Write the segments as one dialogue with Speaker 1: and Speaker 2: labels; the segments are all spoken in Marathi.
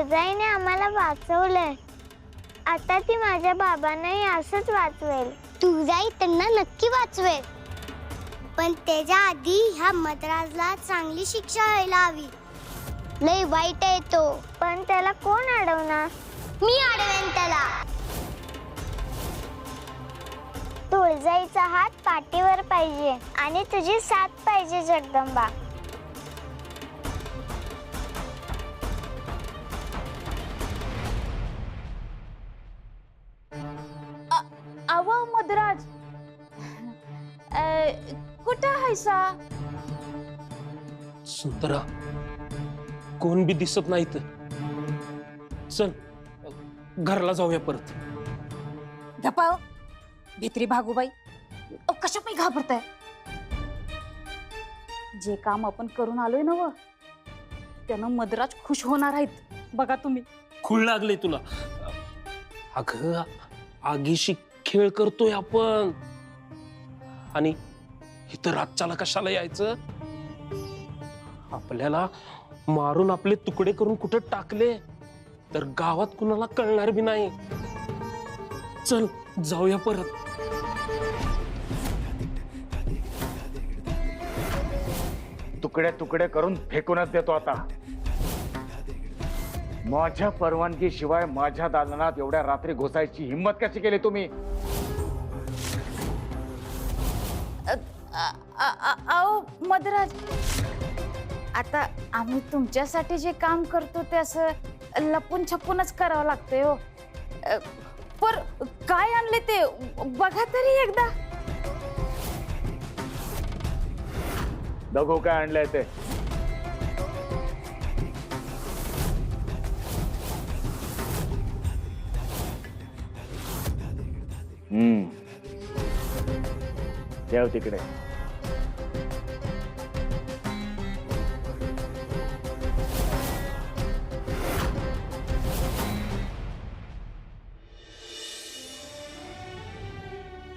Speaker 1: तुळजाईने आम्हाला वाचवलंय. आता ती माझ्या बाबांनाही असंच वाचवेल. तुळजाई त्यांना नक्की वाचवेल, पण त्याच्या आधी ह्या मद्राजला चांगली शिक्षा व्हायला हवी. लय वाईट आहे तो. पण त्याला कोण अडवणार? मी अडवेन त्याला. तुळजाईचा हात पाठीवर पाहिजे आणि तुझी साथ पाहिजे जगदंबा.
Speaker 2: आवा मद्राज, कुठं आहेसा?
Speaker 3: सुंदरा, कोण बी दिसत नाहीत. चल घरला जाऊया परत.
Speaker 2: गप्पा भित्री भागूबाई, कशा पायी घाबरताय? जे काम आपण करून आलोय ना व त्यानं मद्राज खुश होणार आहेत बघा तुम्ही.
Speaker 3: खूळ लागले तुला? अगं आगीशी खेळ करतोय आपण, आणि इथं रातच्याला कशाला यायचं? आपल्याला मारून आपले तुकडे करून कुठं टाकले तर गावात कुणाला कळणार बी नाही. चल जाऊया परत.
Speaker 4: तुकडे तुकडे करून फेकूनच देतो आता. माझ्या परवानगी शिवाय माझ्या दालनात एवढ्या रात्री घुसायची हिंमत कशी केली तुम्ही?
Speaker 2: आओ मद्राज, आता आम्ही तुमच्यासाठी जे काम करतो ते असं लपून छपूनच करावं लागतंय हो. पर काय आणले ते बघा तरी एकदा.
Speaker 4: बघू काय आणलंय ते. ठेव तिकडे.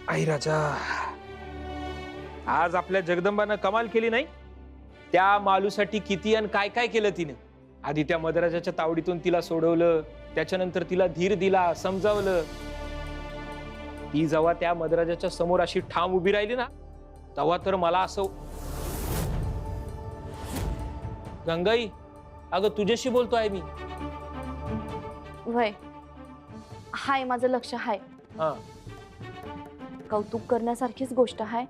Speaker 3: आई राजा, आज आपल्या जगदंबानं कमाल केली नाही? त्या मालूसाठी किती आणि काय काय केलं तिने. आधी त्या मदराजाच्या तावडीतून तिला सोडवलं, त्याच्यानंतर तिला धीर दिला, समजावलं. ती जेव्हा त्या मदराजाच्या समोर अशी ठाम उभी राहिली ना, तेव्हा तर मला असं, गंगाई अगं तुझ्याशी बोलतोय मी.
Speaker 2: वय हाय, माझं लक्ष हाय.
Speaker 3: हा,
Speaker 2: कौतुक करण्यासारखीच गोष्ट आहे,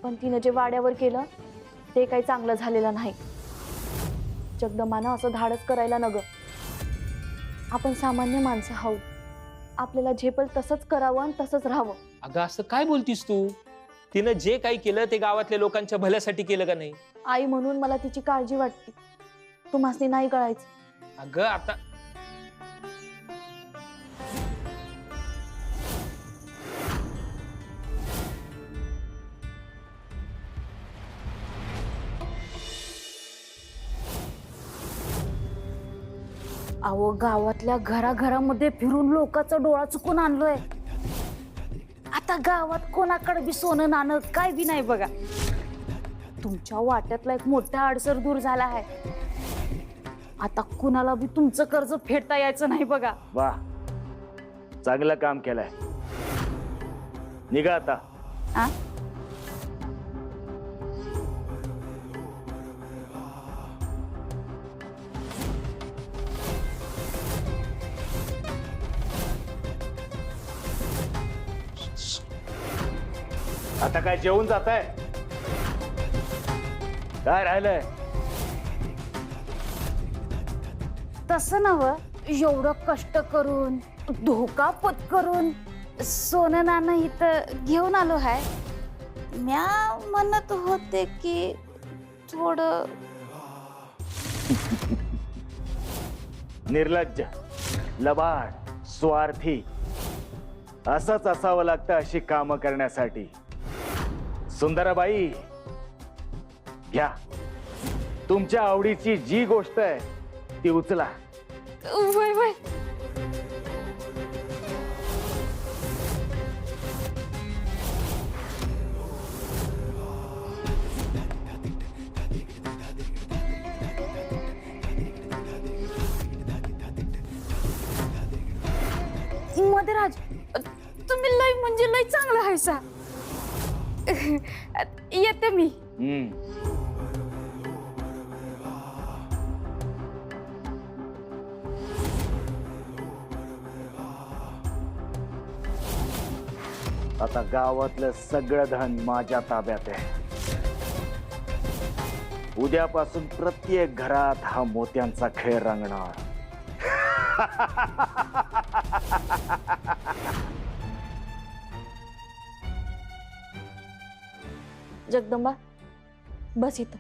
Speaker 2: पण तिनं जे वाड्यावर केलं ते काही चांगलं झालेलं नाही. जगदंबानं असं धाडस करायला नग. आपण सामान्य माणसं आहोत, आपल्याला झेपल तसंच करावं आणि तसंच राहावं.
Speaker 3: अगं असं काय बोलतीस तू? तिनं जे काही केलं ते गावातल्या लोकांच्या भल्यासाठी केलं का नाही?
Speaker 2: आई म्हणून मला तिची काळजी वाटते. तुम्हासनी नाही कळायचं.
Speaker 3: अगं आता
Speaker 2: अहो, गावातल्या घराघरामध्ये फिरून लोकांचा डोळा चुकून आणलोय. आता गावात कोणाकडे बी सोनं नाणं काय बी नाही बघा. तुमच्या वाट्यातला एक मोठा अडसर दूर झाला आहे. आता कुणाला बी तुमचं कर्ज फेडता यायचं नाही बघा.
Speaker 4: वा, चांगलं काम केलंय. निघा आता.
Speaker 2: आ?
Speaker 4: आता काय जेवून जाताय? काय राहिलंय?
Speaker 2: तसं नव्ह, एवढं कष्ट करून धोका पत्करून सोनं नाणं इथं घेऊन आलो हाय. म्या म्हणत होते की थोडं
Speaker 4: निर्लज्ज, लबाड, स्वार्थी असंच असावं लागतं अशी कामं करण्यासाठी. सुंदराबाई, घ्या तुमच्या आवडीची जी गोष्ट आहे ती उचला.
Speaker 2: वय वय. तात्याराज, तुम्ही लय म्हणजे लय चांगला आहेसा. येते मी.
Speaker 4: आता गावातलं सगळं धन माझ्या ताब्यात आहे. उद्यापासून प्रत्येक घरात हा मोत्यांचा खेळ रंगणार.
Speaker 5: जगदंबा, बस इथं.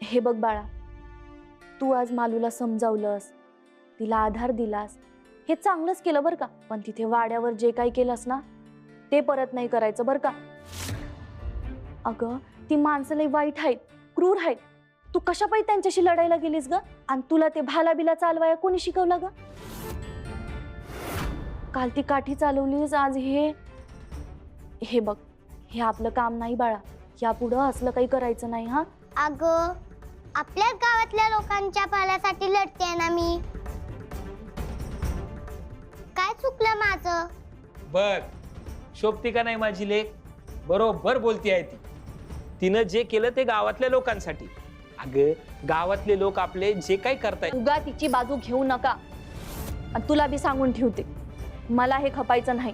Speaker 5: हे बघ बाळा, तू आज मालूला समजावलंस, तिला आधार दिलास, हे चांगलंच केलं बरं का. पण तिथे वाड्यावर जे काही केलंस ना, ते परत नाही करायचं बरं का. अगं, ती माणसं लई वाईट आहेत, क्रूर आहेत. तू कशा पायी त्यांच्याशी लढायला गेलीस ग? आणि तुला ते भाला बिला चालवाया कोणी शिकवला ग? काल ती काठी चालवलीस, आज हे बघ, हे आपलं काम नाही बाळा. यापुढं असलं काही करायचं नाही हा.
Speaker 1: अगं, आपल्याच गावातल्या लोकांच्या भल्यासाठी लढते ना मी. काय चुकलं माझं?
Speaker 3: बघ, शोभती का नाही माझी लेक? बरोबर बोलती आहे ती. तिनं जे केलं ते गावातल्या लोकांसाठी. अगं, गावातले लोक आपले जे काही करतायत.
Speaker 5: उगा तिची बाजू घेऊ नका. आणि तुला बी सांगून ठेवते, मला हे खपायचं नाही.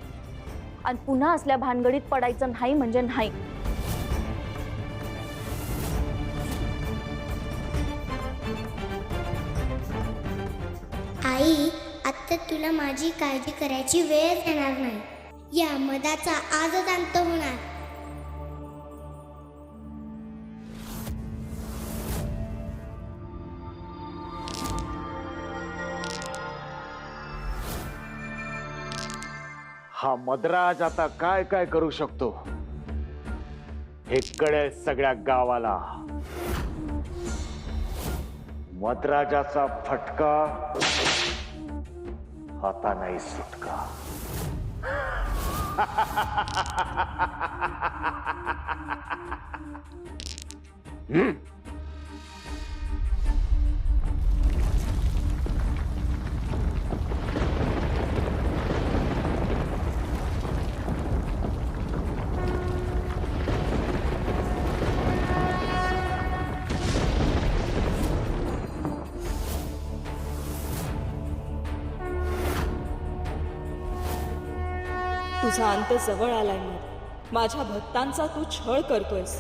Speaker 5: आणि पुन्हा असल्या भानगडीत पडायचं नाही म्हणजे नाही.
Speaker 1: आई, आता तुला माझी काळजी करायची वेळ येणार नाही. या मदाचा आजच अंत होणार.
Speaker 4: हा मद्राज आता काय काय करू शकतो हे कळेल सगळ्या गावाला. मद्राजाचा फटका आता नाही सुटका.
Speaker 6: तुझा अंत जवळ आलाय मग. माझ्या भक्तांचा तू छळ करतोयस.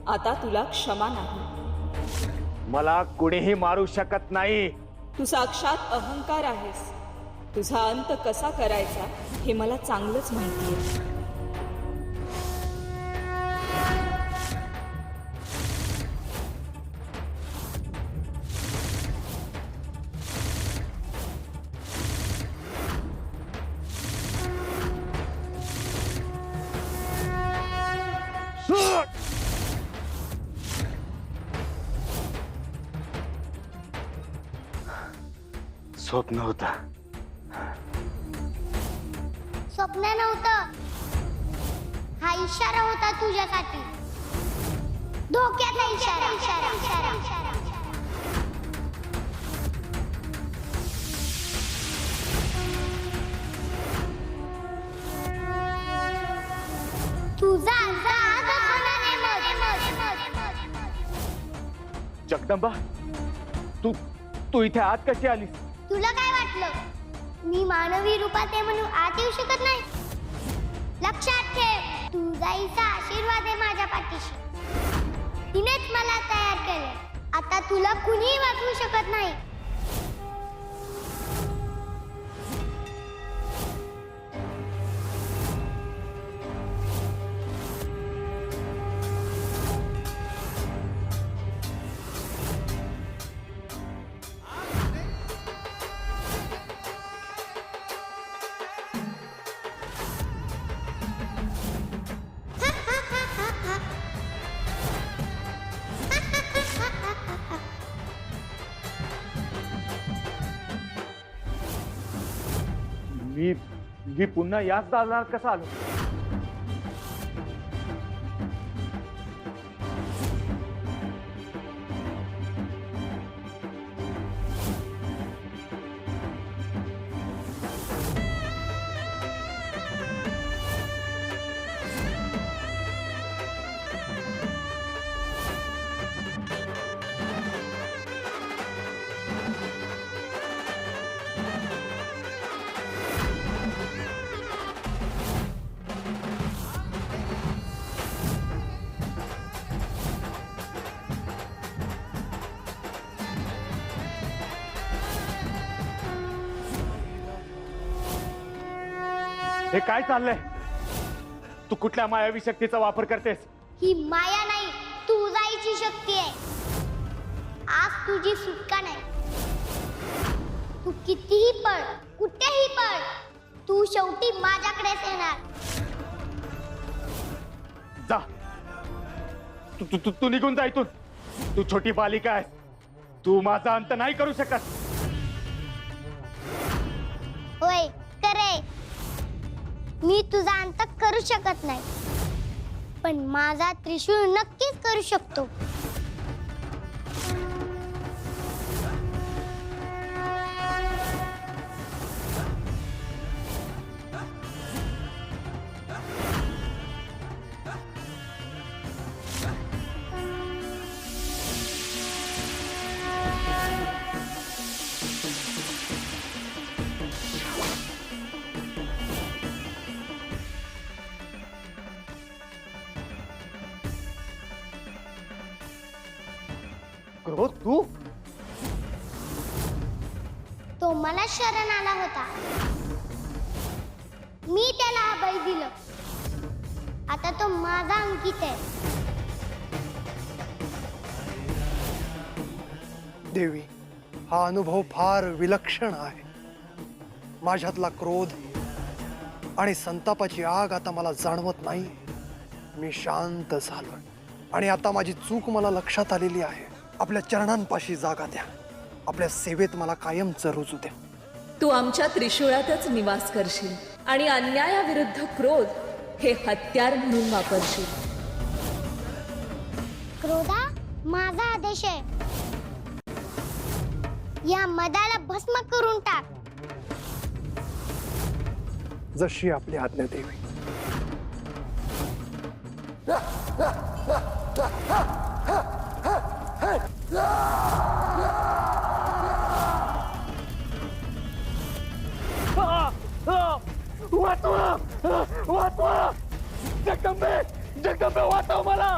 Speaker 6: आता तुला क्षमा नाही.
Speaker 4: मला कुणीही मारू शकत नाही.
Speaker 6: तू साक्षात अहंकार आहेस. तुझा अंत कसा करायचा हे मला चांगलंच माहिती आहे.
Speaker 4: स्वप्न होता.
Speaker 1: स्वप्न नव्हतं, हा इशारा होता तुझ्यासाठी. धोक्याचा इशारा. इशारा इशारा इशारा. तुझा आजच होणार आहे मग.
Speaker 4: जगदंबा, तू तू इथे आत कशी आलीस?
Speaker 1: तुला काय वाटलं मी मानवी रूपात आहे म्हणून आत येऊ शकत नाही? लक्षात ठेव, तुझाईचा आशीर्वाद आहे माझ्या पाठीशी. तिनेच मला तयार केले. आता तुला कुणीही वाचवू शकत नाही.
Speaker 4: मी पुन्हा याच दालनात कसा आलो? हे काय चाललंय? तू कुठल्या मायावी शक्तीचा वापर करतेस?
Speaker 1: ही माया नाही, तू जायची शक्ती आहे. आज तुझी सुटका नाही. तू कितीही पळ, कुठेही पळ, तू शेवटी माझ्याकडेच येणार.
Speaker 4: जा, तू तू तू तू निघून जा इथून. तू छोटी बालिका आहेस. तू माझा अंत नाही करू शकत.
Speaker 1: होय करे, मी तुझा अंत करू शकत नाही, पण माझा त्रिशूळ नक्कीच करू शकतो.
Speaker 4: क्रोध तू?
Speaker 1: तो मला शरण आला होता, मी त्याला अभय दिलं. आता तो माझा अंकित आहे.
Speaker 7: देवी, हा अनुभव फार विलक्षण आहे. माझ्यातला क्रोध आणि संतापाची आग आता मला जाणवत नाही. मी शांत झालोय आणि आता माझी चूक मला लक्षात आलेली आहे. आपल्या चरणांपाशी जागा द्या. आपल्या सेवेत मला कायमच रुजू द्या.
Speaker 6: तू आमच्या त्रिशूळातच निवास करशील आणि अन्यायाविरुद्ध क्रोध हे हत्यार म्हणून वापरशील.
Speaker 1: क्रोधा, माझा आदेश आहे. या मदाला भस्म करून टाक.
Speaker 7: जशी आपली आज्ञा देवी.
Speaker 4: जगदंबे, जगदंबे वाचव मला.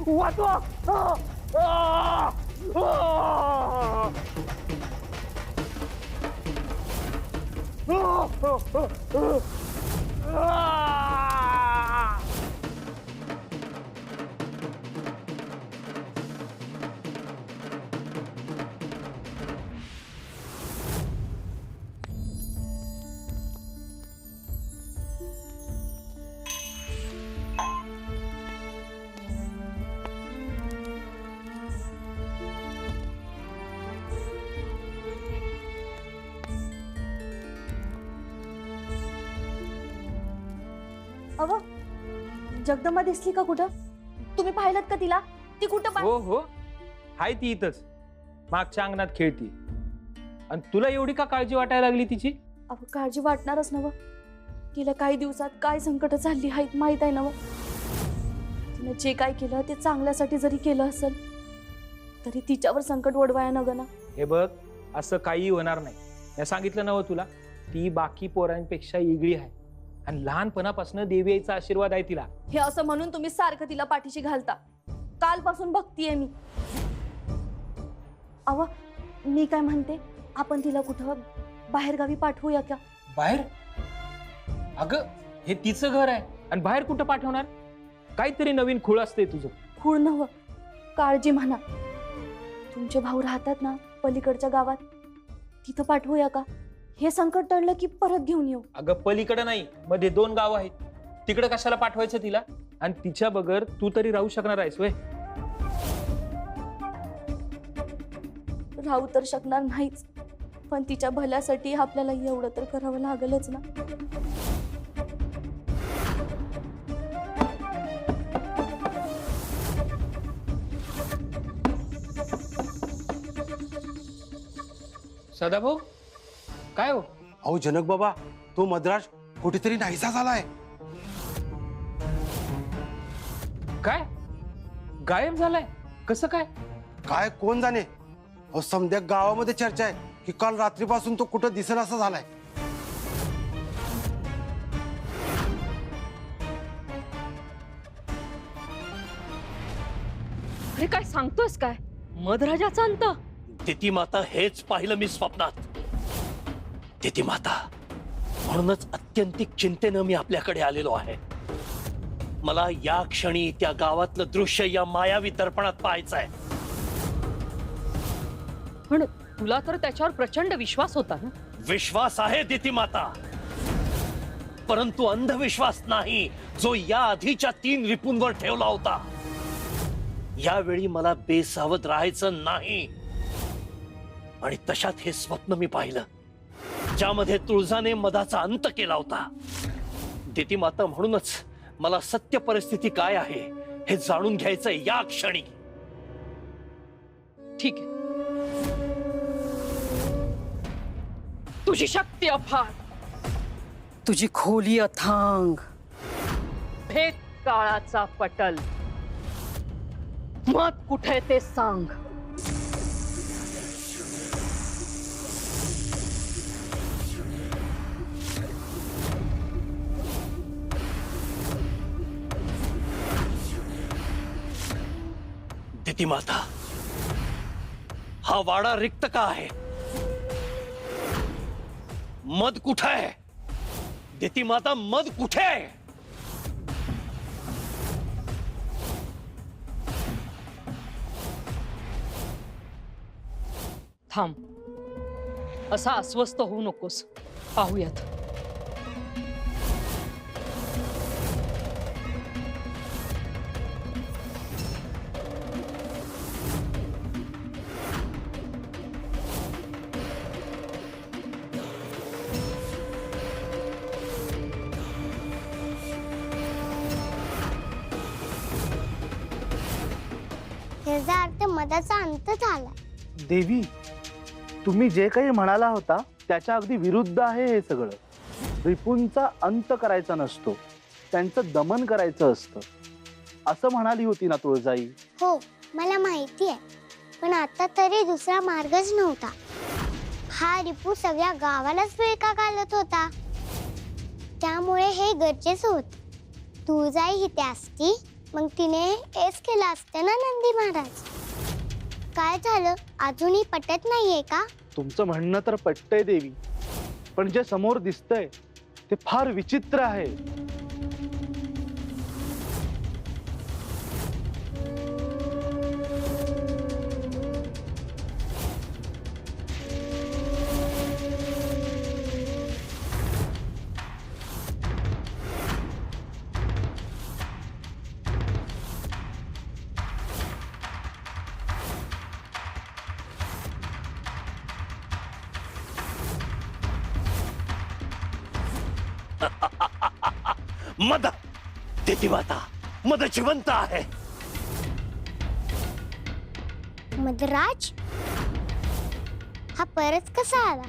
Speaker 4: वाचवा.
Speaker 5: अव, जगदंबा दिसली का कुठं? तुम्ही पाहिलं का तिला? ती कुठं
Speaker 3: हो हो, हाय ती इथंच मागच्या अंगणात खेळती. आणि तुला एवढी का काळजी वाटायला लागली तिची?
Speaker 5: अहो, काळजी वाटणारच नव. तिला काही दिवसात काय संकट झाली आहेत माहित आहे नव. तिने जे काय केलं ते चांगल्यासाठी जरी केलं असेल तरी तिच्यावर संकट ओढवाया नग ना.
Speaker 3: हे बघ, असं काही होणार नाही. मी सांगितलं नव्ह तुला, ती बाकी पोरांपेक्षा वेगळी आहे आणि लहानपणापासून देवी आईचा आशीर्वाद आहे तिला.
Speaker 5: हे असं म्हणून तुम्ही सारखं तिला पाठीशी घालता. कालपासून बघतीये मी. अव, मी काय म्हणते, आपण तिला कुठं बाहेर गावी पाठवूया का?
Speaker 3: बाहेर? अगं, हे तिचं घर आहे आणि बाहेर कुठं पाठवणार? काहीतरी नवीन खूळ असते तुझं.
Speaker 5: खूळ नव्ह, काळजी म्हणा. तुमचे भाऊ राहतात ना पलीकडच्या गावात, तिथं पाठवूया का? हे संकट टळलं की परत घेऊन येऊ.
Speaker 3: अगं, पलीकडे नाही, मध्ये 2 गाव आहेत. तिकडे कशाला पाठवायचं तिला? आणि तिच्या बगर तू तरी राहू शकणार आहेस वय?
Speaker 5: राहू तर शकणार नाहीच, पण तिच्या भल्यासाठी आपल्याला एवढं तर करावं लागलच ना.
Speaker 3: सदाभाऊ, काय हो?
Speaker 8: अहो जनक बाबा, तो मद्राज कुठेतरी नाहीसा झालाय.
Speaker 3: काय गायब झालाय? कसं काय?
Speaker 8: काय कोण जाणे. अहो समद्या गावामध्ये चर्चा आहे की काल रात्रीपासून तो कुठं दिसेनासा झालाय.
Speaker 9: अरे काय सांगतोस काय? मधराजाचा अंत?
Speaker 10: तिथी माता हेच पाहिलं मी स्वप्नात. तिथी माता म्हणूनच अत्यंतिक चिंतेनं मी आपल्याकडे आलेलो आहे. मला या क्षणी त्या गावातलं दृश्य या मायावी दर्पणात पाहायचंय.
Speaker 9: पण तुला तर त्याच्यावर प्रचंड विश्वास होता ना.
Speaker 10: विश्वास आहे दिती माता, परंतु अंधविश्वास नाही जो या आधीच्या 3 रिपूंवर ठेवला होता. यावेळी मला बेसावध राहायचं नाही. आणि तशात हे स्वप्न मी पाहिलं ज्यामध्ये तुळजाने मधाचा अंत केला होता. दिती माता, म्हणूनच मला सत्य परिस्थिती काय आहे हे जाणून घ्यायचंय या क्षणी.
Speaker 9: ठीक आहे, तुझी शक्ती अफाट, तुझी खोली अथांग, भेद काळाचा पटल. मत कुठे ते सांग.
Speaker 10: दिती माता, हा वाडा रिक्त का आहे? मध कुठे आहे? दिती माता, मध कुठे आहे?
Speaker 9: थांब, असा अस्वस्थ होऊ नकोस. पाहूयात.
Speaker 1: ह्याचा अर्थ मधाचा अंत झाला.
Speaker 11: देवी, तुम्ही जे काही म्हणाला होता त्याच्या अगदी विरुद्ध आहे हे सगळं. रिपूंचा अंत करायचा नसतो, त्यांचं दमन करायचं असतं असं म्हणाली होती ना तुळजाई.
Speaker 1: हो, मला माहिती आहे, पण आता तरी दुसरा मार्गच नव्हता. हा रिपू सगळ्या गावालाच पिळका घालत होता, त्यामुळे हे गरजेचं होत. तुळजाई इथे असती मग तिने हेच केलं असतं ना नंदी महाराज. काय झालं, अजूनही पटत नाहीये का?
Speaker 11: तुमचं म्हणणं तर पटतंय देवी, पण जे समोर दिसतंय ते फार विचित्र आहे.
Speaker 10: मद, दिती माता, मद जिवंत आहे.
Speaker 1: मधराज हा परत कसा आला?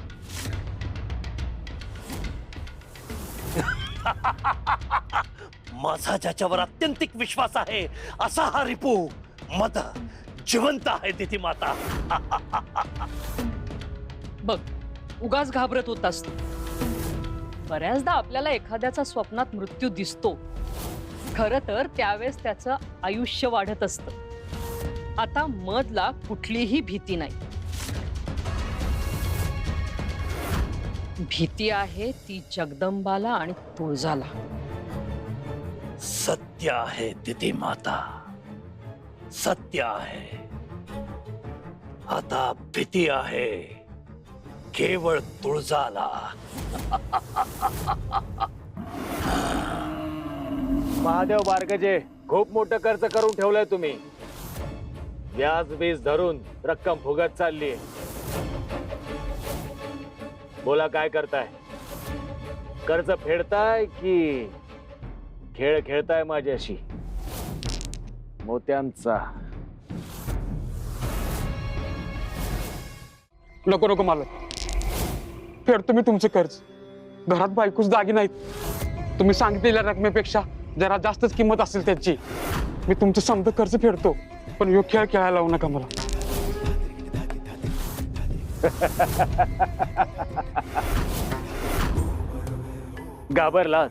Speaker 10: माझा ज्याच्यावर अत्यंतिक विश्वास आहे असा हा रिपू मद जिवंत आहे. दिती माता,
Speaker 9: बघ, उगाच घाबरत होतास तू. बऱ्याचदा आपल्याला एखाद्याचा स्वप्नात मृत्यू दिसतो, खरं तर त्यावेळेस त्याचं आयुष्य वाढत असतं. आता मधला कुठलीही भीती नाही. भीती आहे ती जगदंबाला आणि तुळजाला.
Speaker 10: सत्य आहे दिती माता, सत्य आहे. आता भीती आहे केवळ तुळजाला.
Speaker 3: महादेव बारगजे, खूप मोठं कर्ज करून ठेवलंय तुम्ही. व्याज बीज धरून रक्कम फुगत चालली. बोला, काय करताय? कर्ज फेडताय की खेळ खेळताय माझ्याशी मोत्यांचा?
Speaker 12: नको नको मालक, फेडतो मी तुमचं कर्ज. घरात बायकोच दागी नाहीत. तुम्ही सांगितलेल्या रकमेपेक्षा जरा जास्तच किंमत असेल त्याची. मी तुमचं समजा कर्ज फेडतो, पण ह्यो खेळ खेळायला लावू नका मला.
Speaker 3: घाबरला?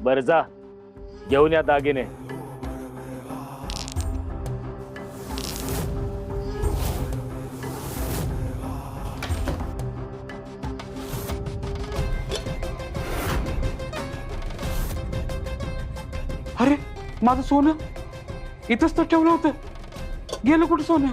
Speaker 3: बर जा, घेऊन या दागिने.
Speaker 12: अरे माझं सोनं इथंच तर ठेवलं होतं, गेलं कुठं सोनं?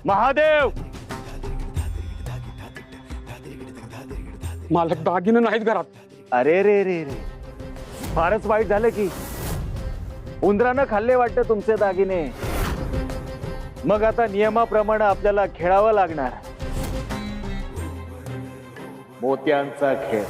Speaker 11: महादेव,
Speaker 12: मालक दागिने नाहीत घरात.
Speaker 11: अरे रे रे रे, फारच वाईट झालं की. उंदरानं खाल्ले वाटतं तुमचे दागिने. मग आता नियमाप्रमाणे आपल्याला खेळावं लागणार मोत्यांचा खेळ.